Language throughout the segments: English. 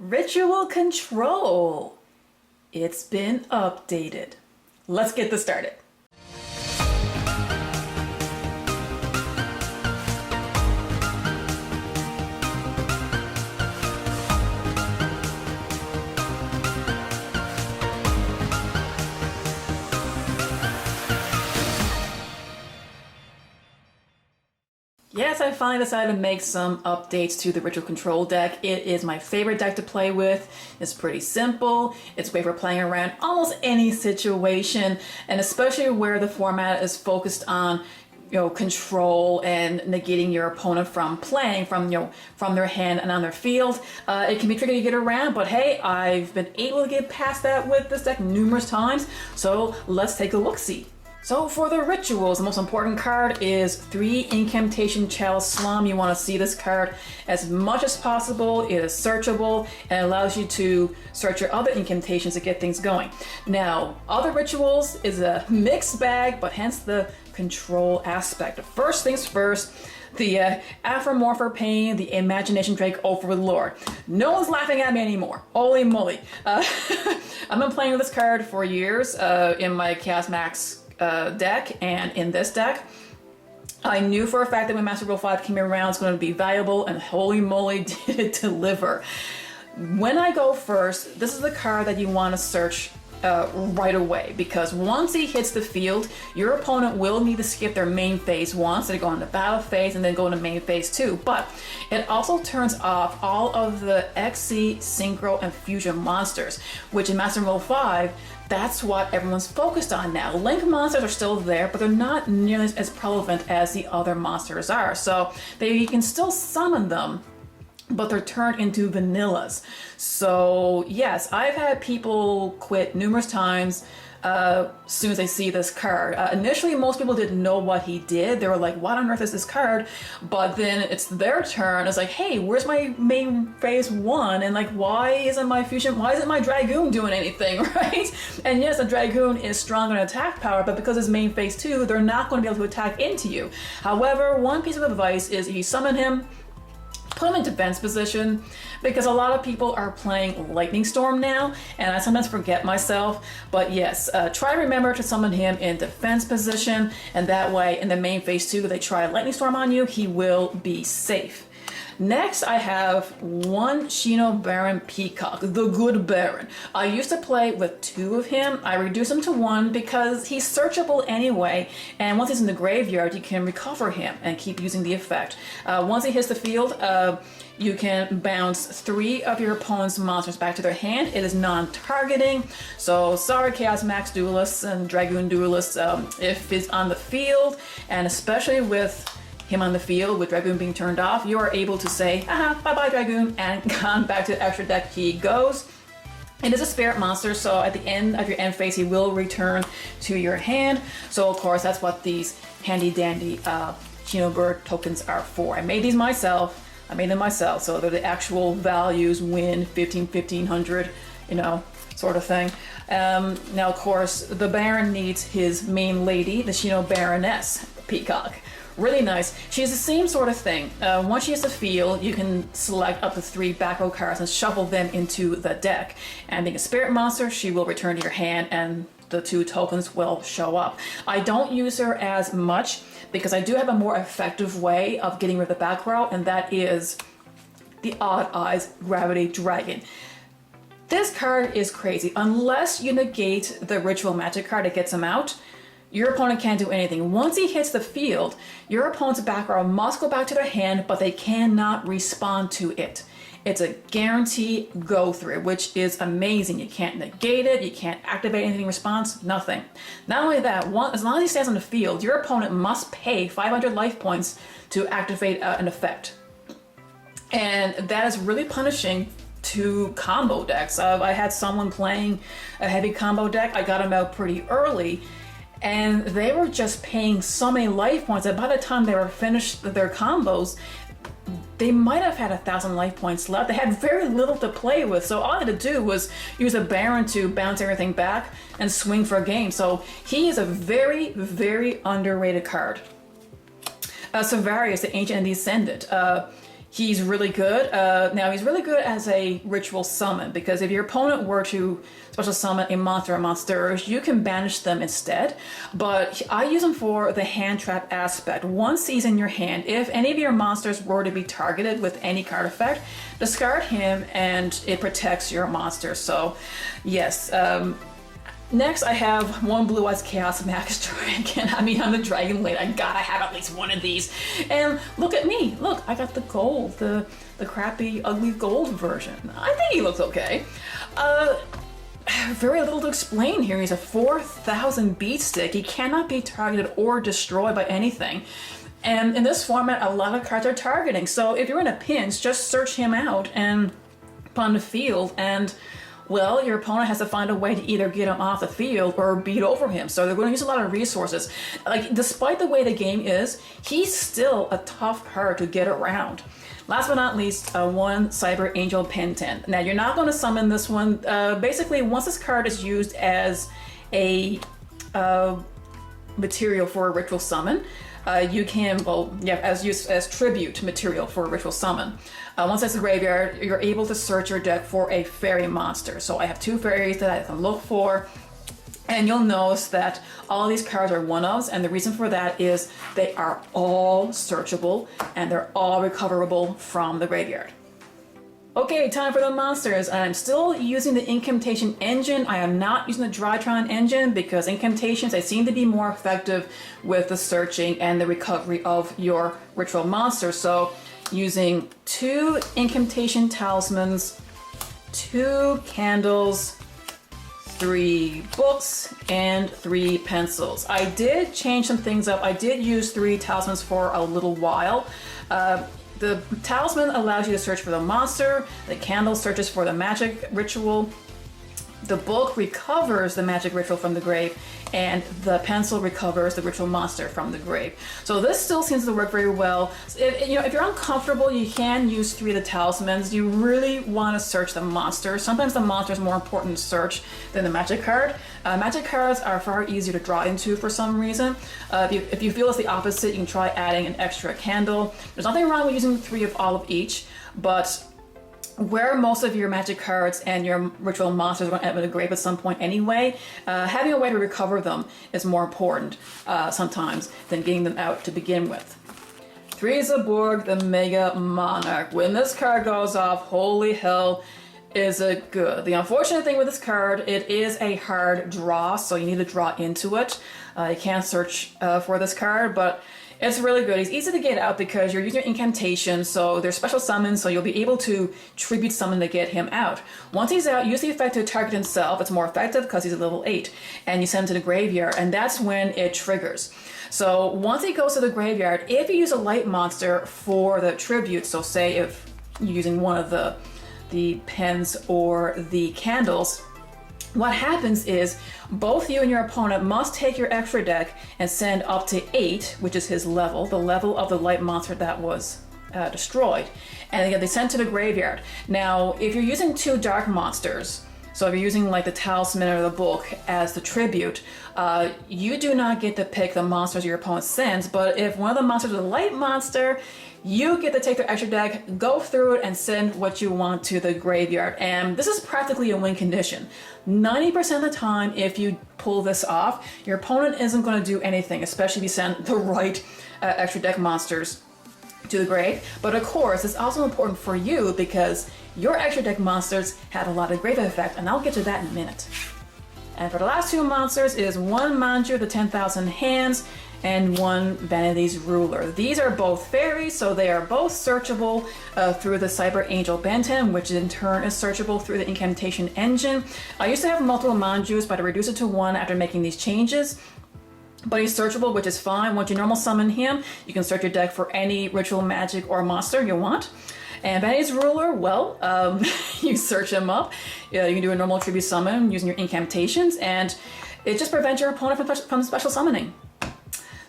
Ritual control. It's been updated. Let's get this started. Yes, I finally decided to make some updates to the Ritual Control deck. It is my favorite deck to play with. It's pretty simple. It's great for playing around almost any situation, and especially where the format is focused on control and negating your opponent from playing from their hand and on their field. It can be tricky to get around, but hey, I've been able to get past that with this deck numerous times. So let's take a look-see. So for the rituals, the most important card is 3 Incantation Chalice Slum. You want to see this card as much as possible. It is searchable and allows you to search your other incantations to get things going. Now, other rituals is a mixed bag, but hence the control aspect. First things first, the Aphramorpher Pain, the Imagination Drake Overlord. No one's laughing at me anymore. Holy moly. I've been playing with this card for years in my Chaos Max deck, and in this deck I knew for a fact that when Master Rule 5 came around it's going to be valuable, and holy moly did it deliver. When I go first, this is the card that you want to search right away, because once he hits the field, your opponent will need to skip their main phase once. They go into battle phase and then go into main phase 2. But it also turns off all of the XC, Synchro, and Fusion monsters, which in Master Rule 5, that's what everyone's focused on now. Link monsters are still there, but they're not nearly as prevalent as the other monsters are. So you can still summon them, but they're turned into vanillas. So yes, I've had people quit numerous times as soon as they see this card. Initially, most people didn't know what he did. They were like, what on earth is this card? But then it's their turn. It's like, hey, where's my main phase 1? And like, why isn't my Dragoon doing anything, right? And yes, the Dragoon is strong on attack power, but because it's main phase 2, they're not going to be able to attack into you. However, one piece of advice is if you summon him, put him in defense position, because a lot of people are playing Lightning Storm now, and I sometimes forget myself. But yes, try to remember to summon him in defense position, and that way in the main phase 2, if they try Lightning Storm on you, he will be safe. Next, I have 1 Shino Baron Peacock, the good Baron. I used to play with 2 of him. I reduced him to 1 because he's searchable anyway, and once he's in the graveyard, you can recover him and keep using the effect. Once he hits the field, you can bounce 3 of your opponent's monsters back to their hand. It is non-targeting, so sorry Chaos Max duelists and Dragoon duelists, if it's on the field, and especially with him on the field with Dragoon being turned off, you are able to say, bye-bye Dragoon, and gone back to the extra deck he goes. It is a spirit monster, so at the end of your end phase, he will return to your hand. So of course, that's what these handy-dandy Shino Bird tokens are for. I made these myself. So they're the actual values, win, 1500, sort of thing. Now, of course, the Baron needs his main lady, the Shino Baroness Peacock. Really nice. She has the same sort of thing. Once she hits the field, you can select up to 3 back row cards and shuffle them into the deck. And being a spirit monster, she will return to your hand and the 2 tokens will show up. I don't use her as much because I do have a more effective way of getting rid of the back row, and that is the Odd Eyes Gravity Dragon. This card is crazy. Unless you negate the ritual magic card that gets him out, your opponent can't do anything. Once he hits the field, your opponent's back row must go back to their hand, but they cannot respond to it. It's a guarantee go through, which is amazing. You can't negate it, you can't activate anything in response, nothing. Not only that, as long as he stands on the field, your opponent must pay 500 life points to activate an effect. And that is really punishing to combo decks. I had someone playing a heavy combo deck. I got him out pretty early, and they were just paying so many life points that by the time they were finished their combos, they might have had 1,000 life points left. They had very little to play with, so all I had to do was use a Baron to bounce everything back and swing for a game. So he is a very, very underrated card. Savarius, the Ancient and Descendant. He's really good. Now, he's really good as a ritual summon, because if your opponent were to special summon a monster or monsters, you can banish them instead. But I use him for the hand trap aspect. Once he's in your hand, if any of your monsters were to be targeted with any card effect, discard him and it protects your monster. So, yes. Next, I have one Blue Eyes Chaos Max Dragon. I mean, I'm the Dragon Lady. I gotta have at least one of these. And look at me. Look, I got the gold, the crappy, ugly gold version. I think he looks okay. Very little to explain here. He's a 4,000 beat stick. He cannot be targeted or destroyed by anything. And in this format, a lot of cards are targeting. So if you're in a pinch, just search him out and put him on the field, and well, your opponent has to find a way to either get him off the field or beat over him. So they're going to use a lot of resources. Like, despite the way the game is, he's still a tough card to get around. Last but not least, one Cyber Angel Pentent. Now, you're not going to summon this one. Basically, once this card is used as a material for a ritual summon, you can, as tribute material for a ritual summon. Once that's the graveyard, you're able to search your deck for a fairy monster. So I have 2 fairies that I can look for, and you'll notice that all of these cards are one-ofs, and the reason for that is they are all searchable and they're all recoverable from the graveyard. Okay, time for the monsters. I'm still using the incantation engine. I am not using the Drytron engine because incantations, they seem to be more effective with the searching and the recovery of your ritual monster. So using 2 incantation talismans, 2 candles, 3 books, and 3 pencils. I did change some things up. I did use 3 talismans for a little while. The talisman allows you to search for the monster, the candle searches for the magic ritual, the book recovers the magic ritual from the grave, and the pencil recovers the ritual monster from the grave. So this still seems to work very well. If you're uncomfortable, you can use 3 of the talismans. You really want to search the monster. Sometimes the monster is more important to search than the magic card. Magic cards are far easier to draw into for some reason. If you feel it's the opposite, you can try adding an extra candle. There's nothing wrong with using 3 of all of each, but where most of your magic cards and your ritual monsters are going to end up in the grave at some point anyway, having a way to recover them is more important sometimes than getting them out to begin with. 3 Zaborg, the Mega Monarch. When this card goes off, holy hell, is it good. The unfortunate thing with this card, it is a hard draw, so you need to draw into it. You can't search for this card, but it's really good. He's easy to get out because you're using your incantation, so there's special summons, so you'll be able to tribute summon to get him out. Once he's out, use the effect to target himself. It's more effective because he's a level 8, and you send him to the graveyard, and that's when it triggers. So once he goes to the graveyard, if you use a light monster for the tribute, so say if you're using one of the pens or the candles, what happens is both you and your opponent must take your extra deck and send up to 8, which is his level, the level of the light monster that was destroyed. And again, they send to the graveyard. Now, if you're using 2 dark monsters, so if you're using like the talisman or the book as the tribute, you do not get to pick the monsters your opponent sends, but if one of the monsters is a light monster, you get to take the extra deck, go through it, and send what you want to the graveyard. And this is practically a win condition. 90% of the time, if you pull this off, your opponent isn't going to do anything, especially if you send the right extra deck monsters to the grave. But of course, it's also important for you because your extra deck monsters had a lot of grave effect, and I'll get to that in a minute. And for the last 2 monsters is 1 Manju, the 10,000 Hands, and 1 Vanity's Ruler. These are both fairies, so they are both searchable through the Cyber Angel Benton, which in turn is searchable through the incantation engine. I used to have multiple Manjus, but I reduced it to 1 after making these changes. But he's searchable, which is fine. Once you normal summon him, you can search your deck for any ritual magic or monster you want. And Vanity's Ruler, well, you search him up. You can do a normal tribute summon using your incantations, and it just prevents your opponent from special summoning.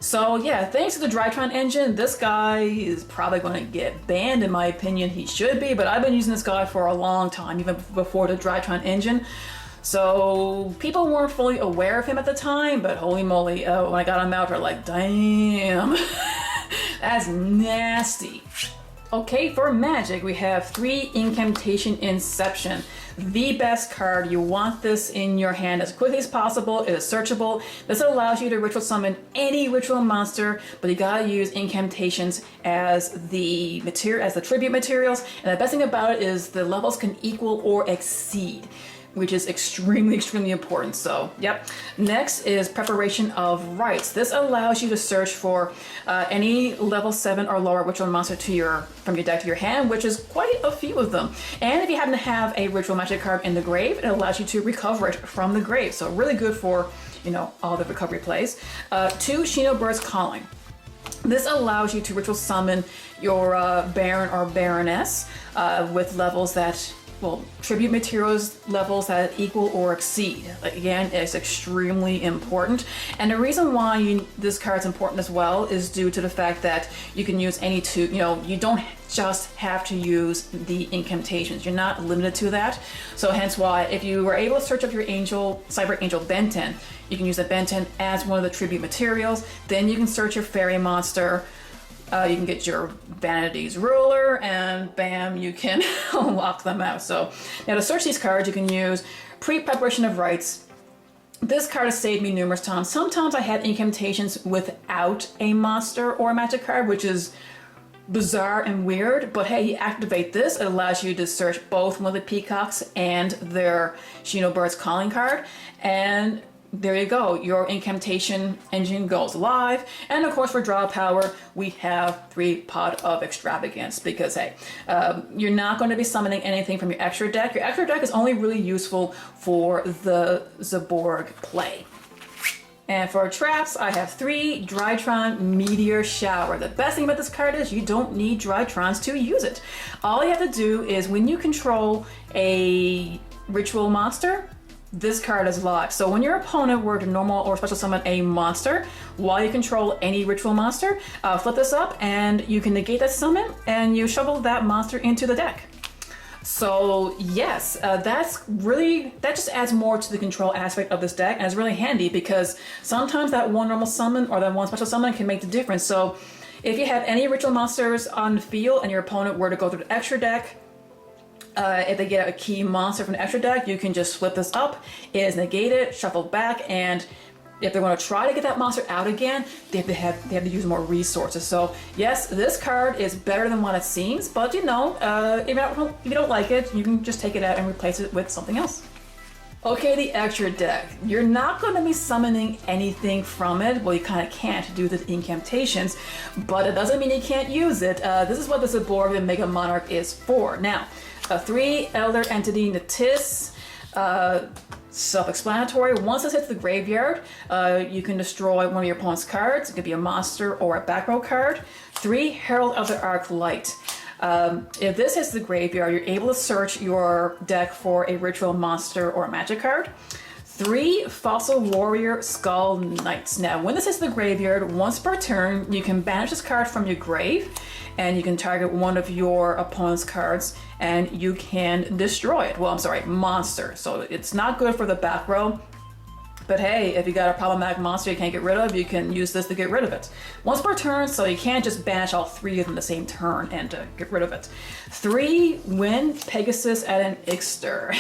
So yeah, thanks to the Drytron engine, this guy is probably going to get banned. In my opinion, he should be, but I've been using this guy for a long time, even before the Drytron engine. So people weren't fully aware of him at the time, but holy moly, when I got him out, they're like, damn, that's nasty. Okay, for magic, we have 3 Incantation Inception. The best card. You want this in your hand as quickly as possible. It is searchable. This allows you to ritual summon any ritual monster, but you gotta use incantations as the tribute materials. And the best thing about it is the levels can equal or exceed, which is extremely important. So, yep. Next is Preparation of Rites. This allows you to search for any level 7 or lower ritual monster from your deck to your hand, which is quite a few of them. And if you happen to have a ritual magic card in the grave, it allows you to recover it from the grave. So really good for, all the recovery plays. 2, Shinobird's Calling. This allows you to ritual summon your Baron or Baroness with levels that, tribute materials levels that equal or exceed. Again, it's extremely important. And the reason why this card's important as well is due to the fact that you can use any 2, you don't just have to use the incantations. You're not limited to that. So hence why, if you were able to search up your Cyber Angel Benten, you can use the Benten as one of the tribute materials. Then you can search your fairy monster. You can get your Vanity's Ruler, and bam, you can lock them out. So now to search these cards, you can use Preparation of Rites. This card has saved me numerous times. Sometimes I had incantations without a monster or a magic card, which is bizarre and weird, but hey, you activate this, it allows you to search both one of the Peacocks and their Shinobird's Calling card, and there you go, your incantation engine goes live. And of course, for draw power, we have 3 Pot of Extravagance, because hey, you're not going to be summoning anything from your extra deck. Your extra deck is only really useful for the Zaborg play. And for traps, I have 3 Drytron Meteor Shower. The best thing about this card is you don't need Drytrons to use it. All you have to do is when you control a ritual monster, this card is locked. So when your opponent were to normal or special summon a monster while you control any ritual monster, flip this up and you can negate that summon and you shovel that monster into the deck. So yes, that just adds more to the control aspect of this deck, and it's really handy because sometimes that one normal summon or that one special summon can make the difference. So if you have any ritual monsters on the field and your opponent were to go through the extra deck, if they get a key monster from the extra deck, you can just flip this up. It is negated, shuffled back, and if they want to try to get that monster out again, they have to use more resources. So yes, this card is better than what it seems, but if you don't like it, you can just take it out and replace it with something else. Okay, the extra deck. You're not going to be summoning anything from it. Well, you kind of can't do the incantations, but it doesn't mean you can't use it. This is what the Zaborg and Mega Monarch is for. Now, 3 Elder Entity Natis, self-explanatory. Once this hits the graveyard, you can destroy one of your opponent's cards. It could be a monster or a back row card. 3 Herald of the Arc Light. If this hits the graveyard, you're able to search your deck for a ritual monster or a magic card. 3 Fossil Warrior Skull Knights. Now, when this hits the graveyard, once per turn, you can banish this card from your grave, and you can target one of your opponent's cards, and you can destroy it. Well, I'm sorry, monster. So it's not good for the back row. But hey, if you got a problematic monster you can't get rid of, you can use this to get rid of it. Once per turn, so you can't just banish all 3 of them the same turn and get rid of it. 3 Wind Pegasus at an Ixter.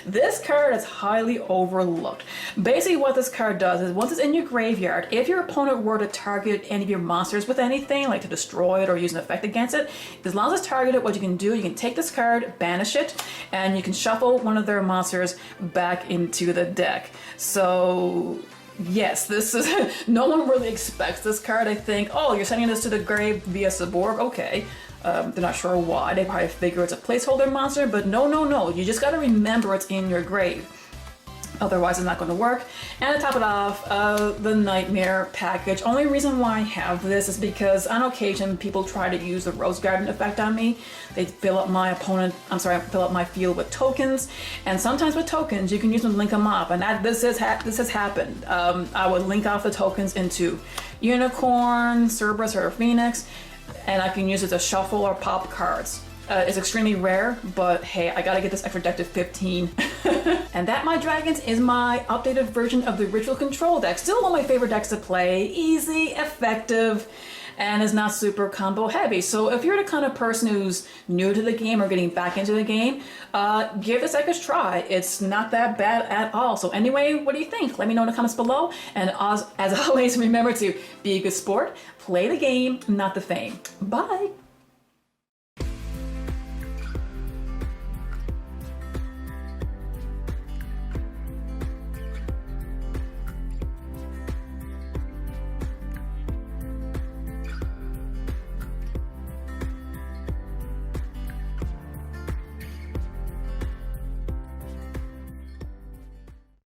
This card is highly overlooked. Basically what this card does is once it's in your graveyard, if your opponent were to target any of your monsters with anything, like to destroy it or use an effect against it, as long as it's targeted, what you can do, you can take this card, banish it, and you can shuffle one of their monsters back into the deck. So yes, this is no one really expects this card. I think, oh, you're sending this to the grave via Zaborg, okay. They're not sure why. They probably figure it's a placeholder monster, but no. You just gotta remember it's in your grave. Otherwise, it's not going to work. And to top it off, the Nightmare package. Only reason why I have this is because on occasion people try to use the Rose Garden effect on me. They fill up my field with tokens, and sometimes with tokens you can use them to link them up. And this has happened. I would link off the tokens into Unicorn, Cerberus, or Phoenix, and I can use it to shuffle or pop cards. It's extremely rare, but hey, I gotta get this extra deck to 15. And that, my dragons, is my updated version of the Ritual Control deck. Still one of my favorite decks to play. Easy, effective, and is not super combo heavy. So if you're the kind of person who's new to the game or getting back into the game, give this deck a try. It's not that bad at all. So anyway, what do you think? Let me know in the comments below. And as always, remember to be a good sport, play the game, not the fame. Bye.